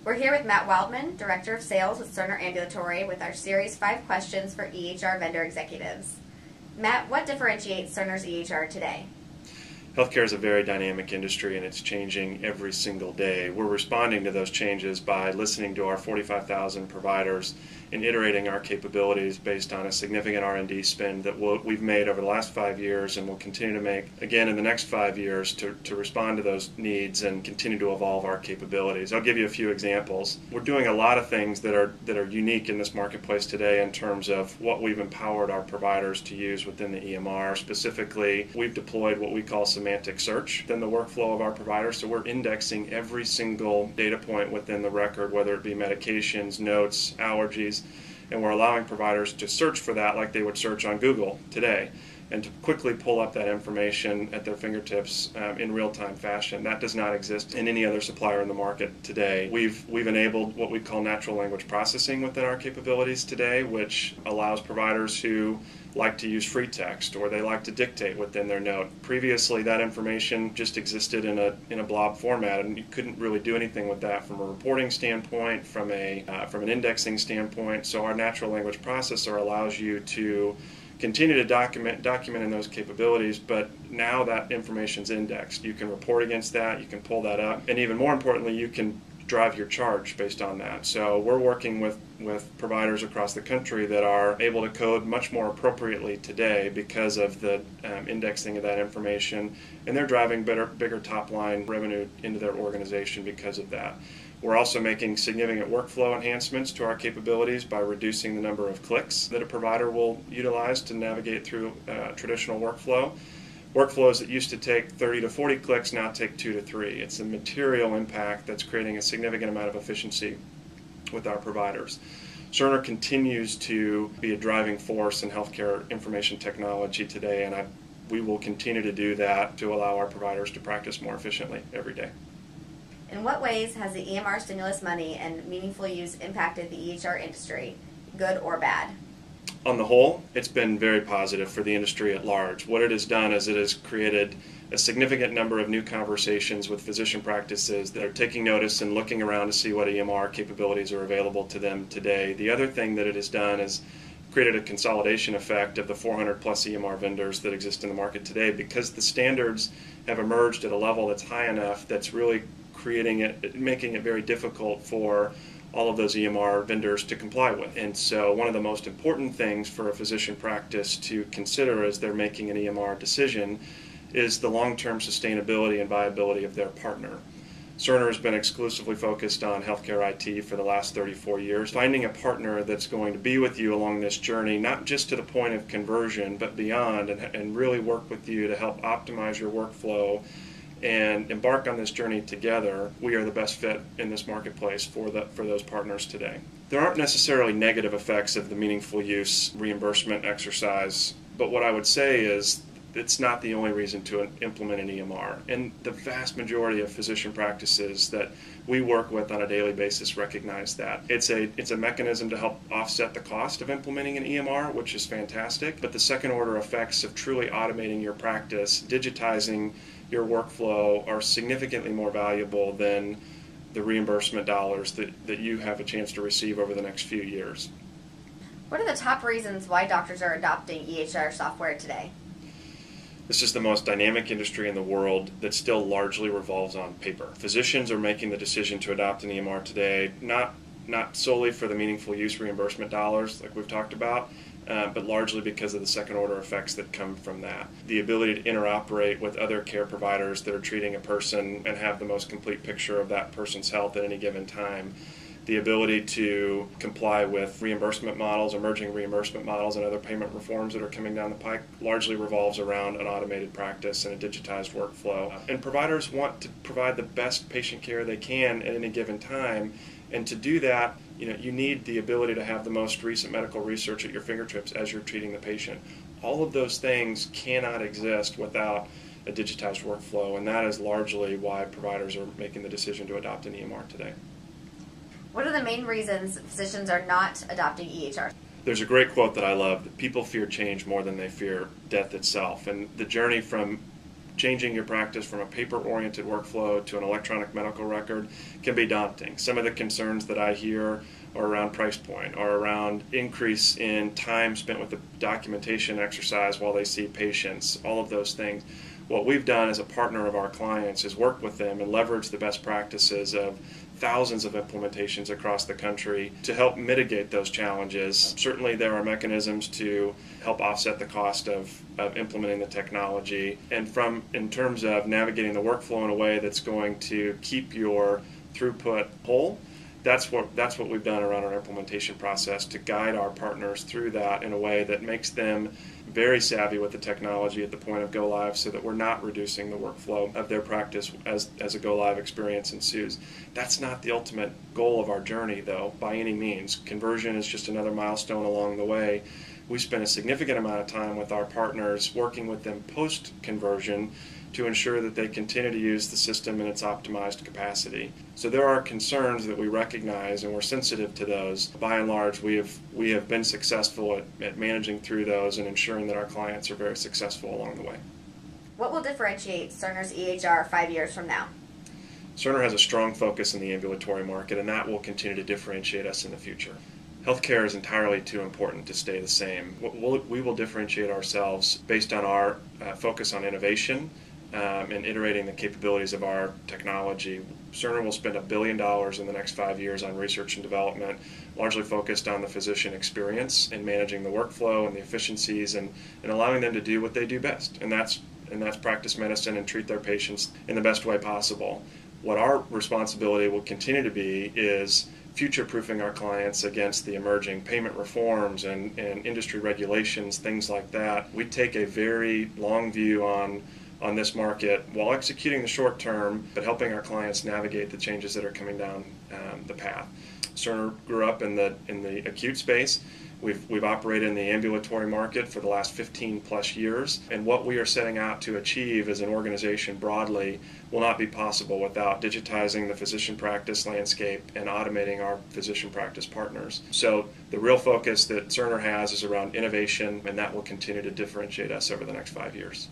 We're here with Matt Wildman, Director of Sales with Cerner Ambulatory, with our Series 5 questions for EHR vendor executives. Matt, what differentiates Cerner's EHR today? Healthcare is a very dynamic industry and it's changing every single day. We're responding to those changes by listening to our 45,000 providers and iterating our capabilities based on a significant R&D spend that we've made over the last 5 years and will continue to make again in the next 5 years to respond to those needs and continue to evolve our capabilities. I'll give you a few examples. We're doing a lot of things that are unique in this marketplace today in terms of what we've empowered our providers to use within the EMR. Specifically, we've deployed what we call semantic search within the workflow of our providers, so we're indexing every single data point within the record, whether it be medications, notes, allergies, and we're allowing providers to search for that like they would search on Google today and to quickly pull up that information at their fingertips in real-time fashion. That does not exist in any other supplier in the market today. We've enabled what we call natural language processing within our capabilities today, which allows providers who like to use free text or they like to dictate within their note. Previously, that information just existed in a blob format, and you couldn't really do anything with that from a reporting standpoint, from an indexing standpoint. So our natural language processor allows you to continue to document in those capabilities, but now that information's indexed. You can report against that, you can pull that up, and even more importantly, you can drive your charge based on that. So we're working with providers across the country that are able to code much more appropriately today because of the indexing of that information, and they're driving bigger top-line revenue into their organization because of that. We're also making significant workflow enhancements to our capabilities by reducing the number of clicks that a provider will utilize to navigate through traditional workflow. Workflows that used to take 30 to 40 clicks now take 2 to 3. It's a material impact that's creating a significant amount of efficiency with our providers. Cerner continues to be a driving force in healthcare information technology today, and we will continue to do that to allow our providers to practice more efficiently every day. In what ways has the EMR stimulus money and meaningful use impacted the EHR industry, good or bad? On the whole, it's been very positive for the industry at large. What it has done is it has created a significant number of new conversations with physician practices that are taking notice and looking around to see what EMR capabilities are available to them today. The other thing that it has done is created a consolidation effect of the 400 plus EMR vendors that exist in the market today, because the standards have emerged at a level that's high enough that's really making it very difficult for all of those EMR vendors to comply with. And so one of the most important things for a physician practice to consider as they're making an EMR decision is the long-term sustainability and viability of their partner. Cerner has been exclusively focused on healthcare IT for the last 34 years. Finding a partner that's going to be with you along this journey, not just to the point of conversion, but beyond, and really work with you to help optimize your workflow and embark on this journey together, we are the best fit in this marketplace for those partners today. There aren't necessarily negative effects of the meaningful use reimbursement exercise, but what I would say is it's not the only reason to implement an EMR. And the vast majority of physician practices that we work with on a daily basis recognize that. It's a mechanism to help offset the cost of implementing an EMR, which is fantastic, but the second order effects of truly automating your practice, digitizing your workflow are significantly more valuable than the reimbursement dollars that you have a chance to receive over the next few years. What are the top reasons why doctors are adopting EHR software today? This is the most dynamic industry in the world that still largely revolves on paper. Physicians are making the decision to adopt an EMR today, not solely for the meaningful use reimbursement dollars like we've talked about, but largely because of the second order effects that come from that. The ability to interoperate with other care providers that are treating a person and have the most complete picture of that person's health at any given time. The ability to comply with reimbursement models, emerging reimbursement models, and other payment reforms that are coming down the pike largely revolves around an automated practice and a digitized workflow. And providers want to provide the best patient care they can at any given time, and to do that, you need the ability to have the most recent medical research at your fingertips as you're treating the patient. All of those things cannot exist without a digitized workflow, and that is largely why providers are making the decision to adopt an EMR today. What are the main reasons physicians are not adopting EHR? There's a great quote that I love: that people fear change more than they fear death itself. And the journey from changing your practice from a paper-oriented workflow to an electronic medical record can be daunting. Some of the concerns that I hear are around price point, or around increase in time spent with the documentation exercise while they see patients, all of those things. What we've done as a partner of our clients is work with them and leverage the best practices of thousands of implementations across the country to help mitigate those challenges. Certainly there are mechanisms to help offset the cost of implementing the technology, and in terms of navigating the workflow in a way that's going to keep your throughput whole, that's what we've done around our implementation process to guide our partners through that in a way that makes them very savvy with the technology at the point of go live, so that we're not reducing the workflow of their practice as a go live experience ensues. That's not the ultimate goal of our journey, though, by any means. Conversion is just another milestone along the way. We spend a significant amount of time with our partners working with them post-conversion to ensure that they continue to use the system in its optimized capacity. So there are concerns that we recognize, and we're sensitive to those. By and large, we have been successful at managing through those and ensuring that our clients are very successful along the way. What will differentiate Cerner's EHR 5 years from now? Cerner has a strong focus in the ambulatory market, and that will continue to differentiate us in the future. Healthcare is entirely too important to stay the same. We will differentiate ourselves based on our focus on innovation and iterating the capabilities of our technology. Cerner will spend $1 billion in the next 5 years on research and development, largely focused on the physician experience and managing the workflow and the efficiencies and allowing them to do what they do best, and that's practice medicine and treat their patients in the best way possible. What our responsibility will continue to be is future-proofing our clients against the emerging payment reforms and industry regulations, things like that. We take a very long view on this market while executing the short term, but helping our clients navigate the changes that are coming down the path. Cerner grew up in the acute space. We've operated in the ambulatory market for the last 15 plus years, and what we are setting out to achieve as an organization broadly will not be possible without digitizing the physician practice landscape and automating our physician practice partners. So the real focus that Cerner has is around innovation, and that will continue to differentiate us over the next 5 years.